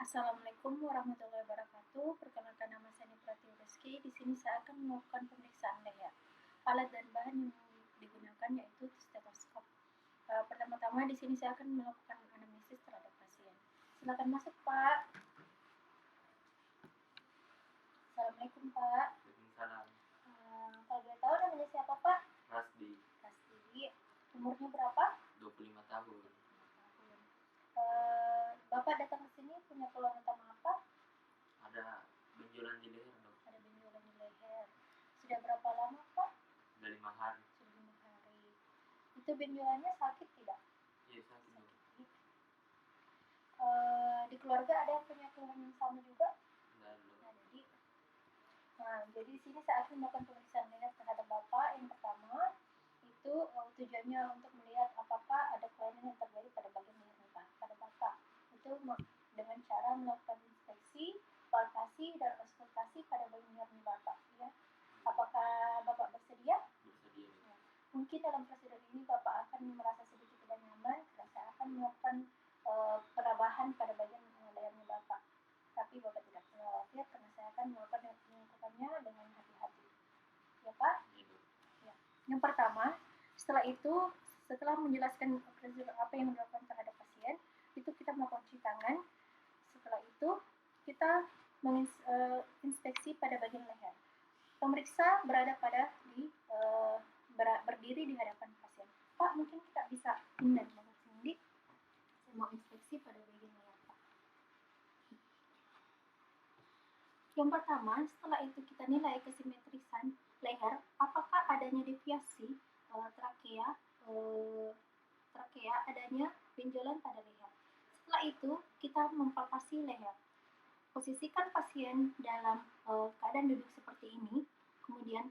Assalamualaikum warahmatullahi wabarakatuh. Perkenalkan, nama saya Niprati Rizky. Di sini saya akan melakukan pemeriksaan leher. Alat dan bahan yang digunakan yaitu stetoskop. Pertama-tama di sini saya akan melakukan anamnesis terhadap pasien. Silakan masuk, Pak. Assalamualaikum, Pak. Waalaikumsalam. Kalau boleh tahu namanya siapa, Pak? Rasdi, Rasdi. Umurnya berapa? 25 tahun. Bapak datang ke sini punya keluhan utama apa? Ada benjolan di leher, dok. Ada benjolan di leher. Sudah berapa lama, Pak? Udah 5 hari. Sudah 5 hari. Itu benjolannya sakit tidak? Iya, sakit, dok. Di keluarga ada yang punya keluhan yang sama juga? Enggak, dok. Jadi di sini saya akan melakukan pemeriksaan leher terhadap Bapak. Yang pertama itu tujuannya untuk melihat apakah ada kelainan yang terjadi pada bagian leher pada Bapak. Itu dengan cara melakukan inspeksi, palpasi, dan auskultasi pada bagian leher Bapak. Ya. Apakah Bapak bersedia? Bersedia, dok. Ya. Mungkin dalam prosedur ini Bapak akan merasa sedikit tidak nyaman karena saya akan melakukan perabahan pada bagian lehernya Bapak. Tapi Bapak tidak perlu khawatir karena saya akan melakukannya dengan hati-hati. Ya, Pak? Ya. Yang pertama, setelah menjelaskan prosedur apa yang dilakukan terhadap pasien, itu kita melakukan cuci tangan. Setelah itu, kita menginspeksi pada bagian leher. Pemeriksa berdiri di hadapan pasien. Pak, mungkin kita bisa pindah ke sini. Saya mau inspeksi pada bagian leher, Pak. Yang pertama, setelah itu kita nilai kesimetrisan leher, apakah adanya deviasi trakea, adanya benjolan pada leher. Setelah itu, kita mempalpasi leher. Posisikan pasien dalam keadaan duduk seperti ini. Kemudian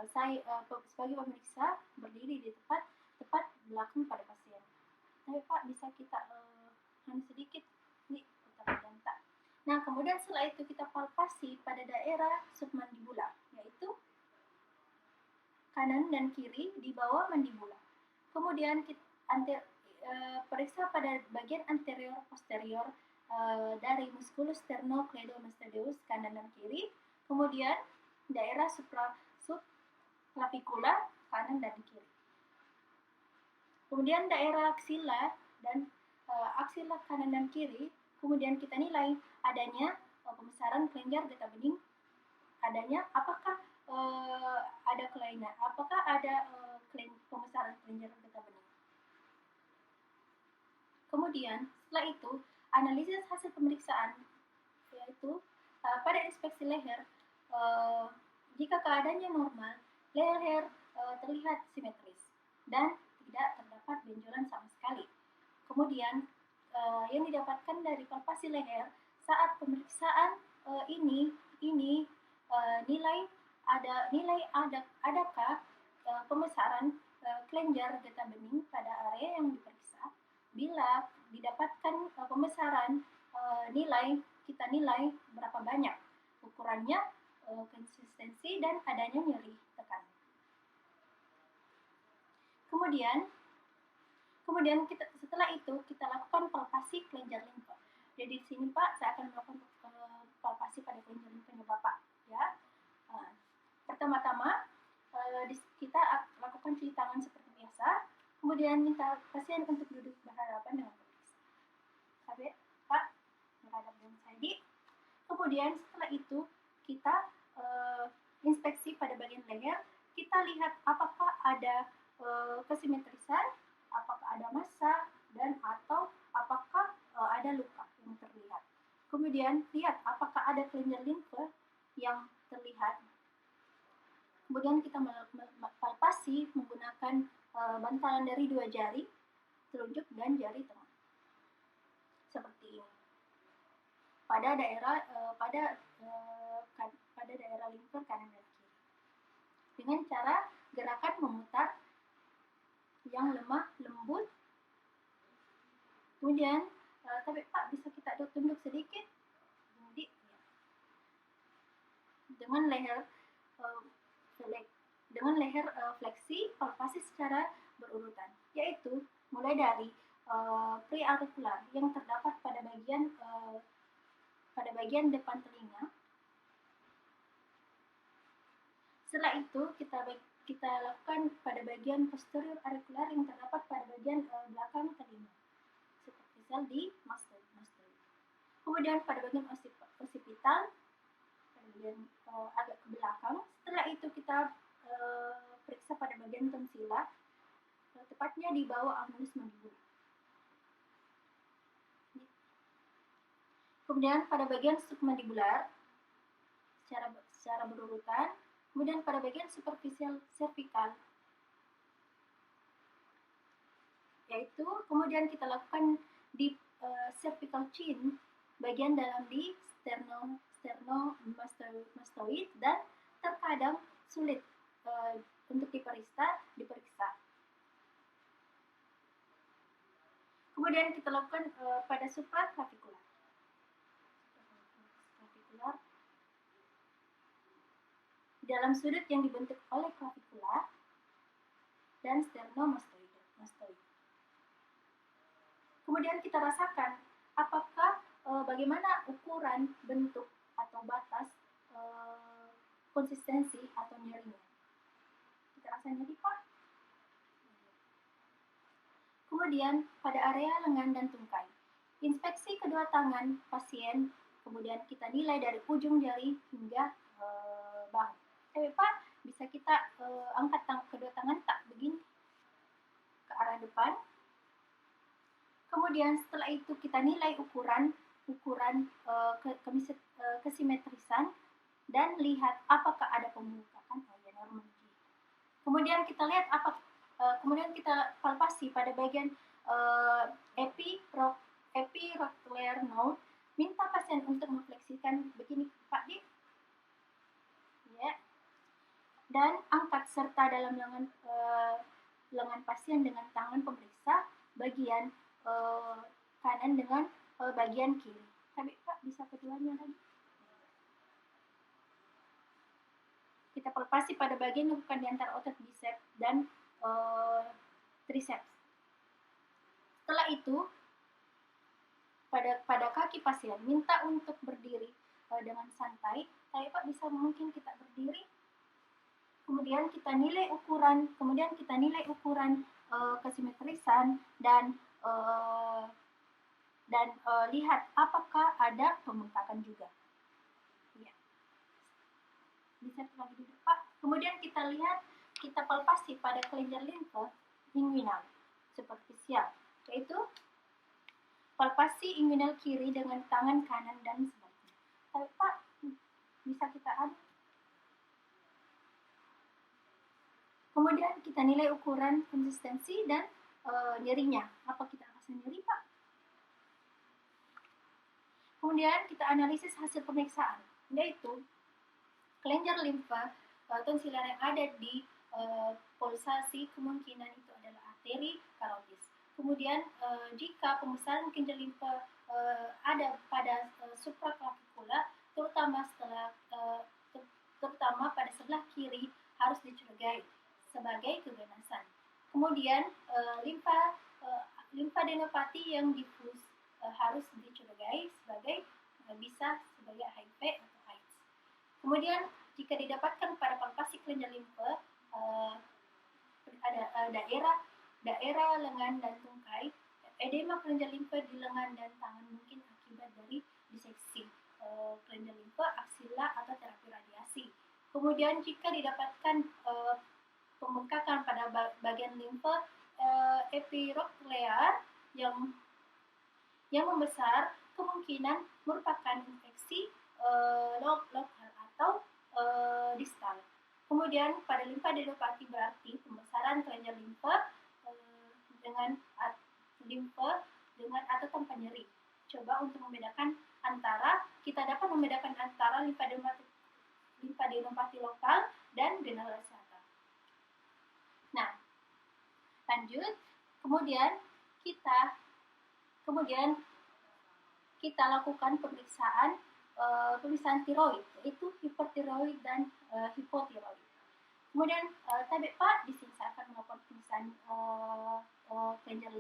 saya sebagai pemeriksa berdiri di tepat belakang pada pasien. Tapi Pak, bisa kita sedikit nih putar danta. Nah, kemudian setelah itu kita palpasi pada daerah submandibula, yaitu kanan dan kiri di bawah mandibula. Kemudian kita periksa pada bagian anterior posterior dari musculus sternocleidomastoideus kanan dan kiri. Kemudian daerah subclavicular kanan dan kiri. Kemudian daerah aksila dan aksila kanan dan kiri. Kemudian kita nilai adanya pembesaran kelenjar getah bening, adanya apakah ada kelainan, apakah ada pembesaran kelenjar getah bening. Kemudian setelah itu analisis hasil pemeriksaan, yaitu pada inspeksi leher, jika keadaannya normal, leher terlihat simetris dan tidak terdapat benjolan sama sekali. Kemudian yang didapatkan dari palpasi leher saat pemeriksaan ini adakah pembesaran kelenjar getah bening pada area yang diperiksa. Bila didapatkan pembesaran, kita nilai berapa banyak ukurannya, konsistensi dan adanya nyeri tekan. Kemudian setelah itu kita lakukan palpasi kelenjar limpa. Jadi di sini Pak, saya akan melakukan palpasi pada kelenjar limpanya Bapak. Ya. Pertama-tama kita lakukan cuci tangan seperti biasa. Kemudian minta pasien untuk duduk berhadapan dengan pemeriksa. Sampai Pak berhadapan dengan saya. Kemudian setelah itu kita inspeksi pada bagian leher. Kita lihat apakah ada kesimetrisan, apakah ada massa, dan atau apakah ada luka yang terlihat. Kemudian lihat apakah ada kelenjar limfa yang terlihat. Kemudian kita palpasi menggunakan bantalan dari 2 jari, telunjuk dan jari tengah. Seperti ini. Pada daerah limfa kanan dan kiri. Dengan cara gerakan memutar yang lemah, lembut. Kemudian, tapi Pak, bisa kita tunduk sedikit. Jadi, ya. Dengan leher fleksi, palpasi secara berurutan, yaitu mulai dari preauricular yang terdapat pada bagian pada bagian depan telinga. Setelah itu kita lakukan pada bagian posterior aurikular yang terdapat pada bagian belakang telinga, superficial di mastoid. Kemudian pada bagian occipital, pada bagian agak ke belakang. Setelah itu kita periksa pada bagian tonsila, tepatnya di bawah annulus mandibula. Kemudian pada bagian submandibular secara berurutan. Kemudian pada bagian superficial cervical, yaitu kemudian kita lakukan di cervical chin, bagian dalam di sternomastoid, dan terkadang sulit untuk diperiksa. Kemudian kita lakukan pada supraclavicular. Dalam sudut yang dibentuk oleh clavicula dan sternomastoid. Kemudian kita rasakan apakah bagaimana ukuran, bentuk atau batas konsistensi atau nyerinya. Kita rasa nyeri, Pak. Kemudian pada area lengan dan tungkai, inspeksi kedua tangan pasien, kemudian kita nilai dari ujung jari hingga bahu. Pak, bisa kita angkat kedua tangan tak begini ke arah depan. Kemudian setelah itu kita nilai ukuran kesimetrisan dan lihat apakah ada pembengkakan normal. Kemudian kita lihat kemudian kita palpasi pada bagian epirocular node. Minta pasien untuk mengfleksikan begini, Pak Di. Ya. Dan angkat serta dalam lengan pasien dengan tangan pemeriksa bagian kanan dengan bagian kiri. Tapi Pak, bisa keduanya lagi. Kita palpasi pada bagian lekukan di antara otot biceps dan triceps. Setelah itu, pada kaki pasien minta untuk berdiri dengan santai. Tapi Pak, bisa mungkin kita berdiri. Kemudian kita nilai ukuran kesimetrisan dan lihat apakah ada pembengkakan juga. Ya. Bisa lagi duduk, Pak. Kemudian kita palpasi pada kelenjar limfa inguinal superficial, yaitu palpasi inguinal kiri dengan tangan kanan dan sebaliknya. Tapi Pak, bisa kita adu. Kemudian kita nilai ukuran konsistensi dan nyerinya. Apa kita rasa nyeri, Pak? Kemudian kita analisis hasil pemeriksaan, yaitu kelenjar limfa tonsilar yang ada di pulsasi, kemungkinan itu adalah arteri karotis. Kemudian jika pembesaran kelenjar limfa ada pada supraclavicular, terutama pada sebelah kiri, harus dicurigai sebagai keganasan. Kemudian limfadenopati yang difus harus dicurigai bisa sebagai HIV atau AIDS. Kemudian jika didapatkan pada palpasi kelenjar limfa ada daerah lengan dan tungkai, edema kelenjar limfa di lengan dan tangan mungkin akibat dari diseksi kelenjar limfa, aksila atau terapi radiasi. Kemudian jika didapatkan pembengkakan pada bagian limfa epirocular yang membesar, kemungkinan merupakan infeksi lokal atau distal. Kemudian pada limfadenopati berarti pembesaran kelenjar limfa dengan atau tanpa nyeri. Coba untuk kita dapat membedakan antara limfadenopati lokal dan generalisata. Nah, lanjut. Kemudian kita lakukan pemeriksaan tiroid, yaitu hipertiroid dan hipotiroid. Kemudian tadi Pak, di sini saya akan melakukan pemeriksaan kelenjar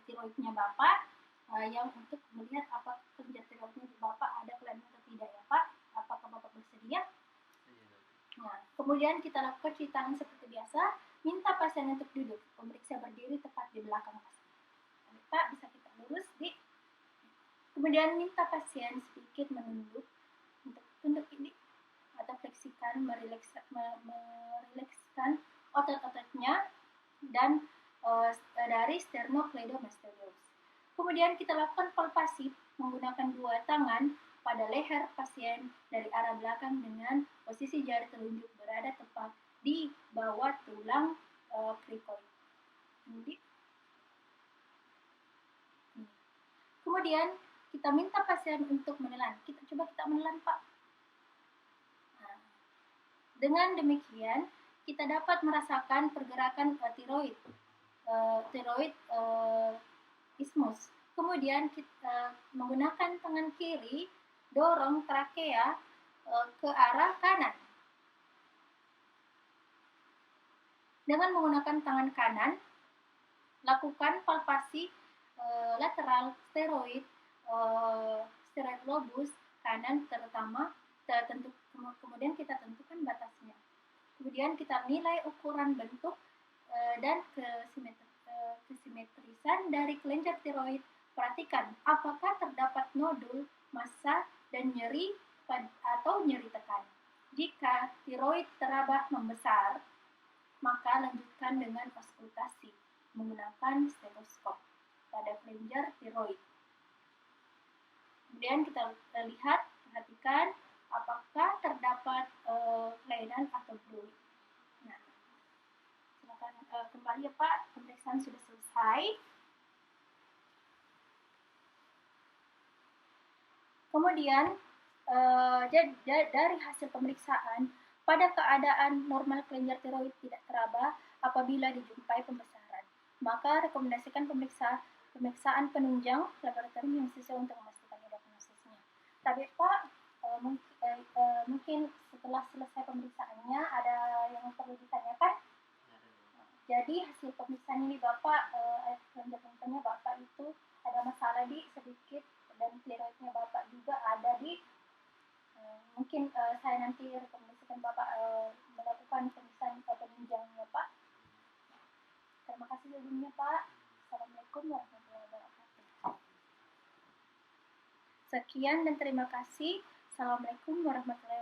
tiroidnya Bapak, yang untuk melihat apakah kelenjar tiroidnya di Bapak ada Kemudian kita lakukan cuci tangan seperti biasa. Minta pasien untuk duduk. Pemeriksa berdiri tepat di belakang pasien. Pak, bisa kita lurus, Dik. Kemudian minta pasien sedikit menunduk untuk tunduk ini atau fleksikan, merilekskan otot-ototnya dan dari sternocleidomastoideus. Kemudian kita lakukan palpasi menggunakan dua tangan pada leher pasien dari arah belakang dengan posisi jari telunjuk berada tepat di bawah tulang krikoid. Kemudian kita minta pasien untuk menelan. Kita menelan, Pak. Nah, dengan demikian kita dapat merasakan pergerakan tiroid isthmus. Kemudian kita menggunakan tangan kiri dorong trakea ke arah kanan. Dengan menggunakan tangan kanan, lakukan palpasi lateral steroid lobus kanan terutama. Kemudian kita tentukan batasnya. Kemudian kita nilai ukuran bentuk dan kesimetrisan dari kelenjar tiroid. Perhatikan apakah terdapat nodul, massa, dan nyeri atau nyeri tekan. Jika tiroid terabah membesar, maka lanjutkan dengan auskultasi menggunakan stetoskop pada kelenjar tiroid. Kemudian kita lihat, perhatikan apakah terdapat kelainan atau fluid. Nah, silakan kembali ya Pak, pemeriksaan sudah selesai. Kemudian dari hasil pemeriksaan, pada keadaan normal kelenjar tiroid tidak teraba apabila dijumpai pembesaran, maka rekomendasikan pemeriksaan penunjang laboratorium yang sesuai untuk memastikan diagnosisnya. Tapi Pak, mungkin setelah selesai pemeriksaannya ada yang perlu ditanyakan? Jadi hasil pemeriksaan ini Bapak, kelenjar tiroidnya Bapak itu ada masalah di sedikit dan tiroidnya Bapak juga ada di mungkin saya nanti rekomendasikan Bapak melakukan pemeriksaan penunjangnya Pak. Terima kasih sebelumnya Pak. Assalamualaikum warahmatullahi wabarakatuh. Sekian dan terima kasih. Assalamualaikum warahmatullahi wabarakatuh.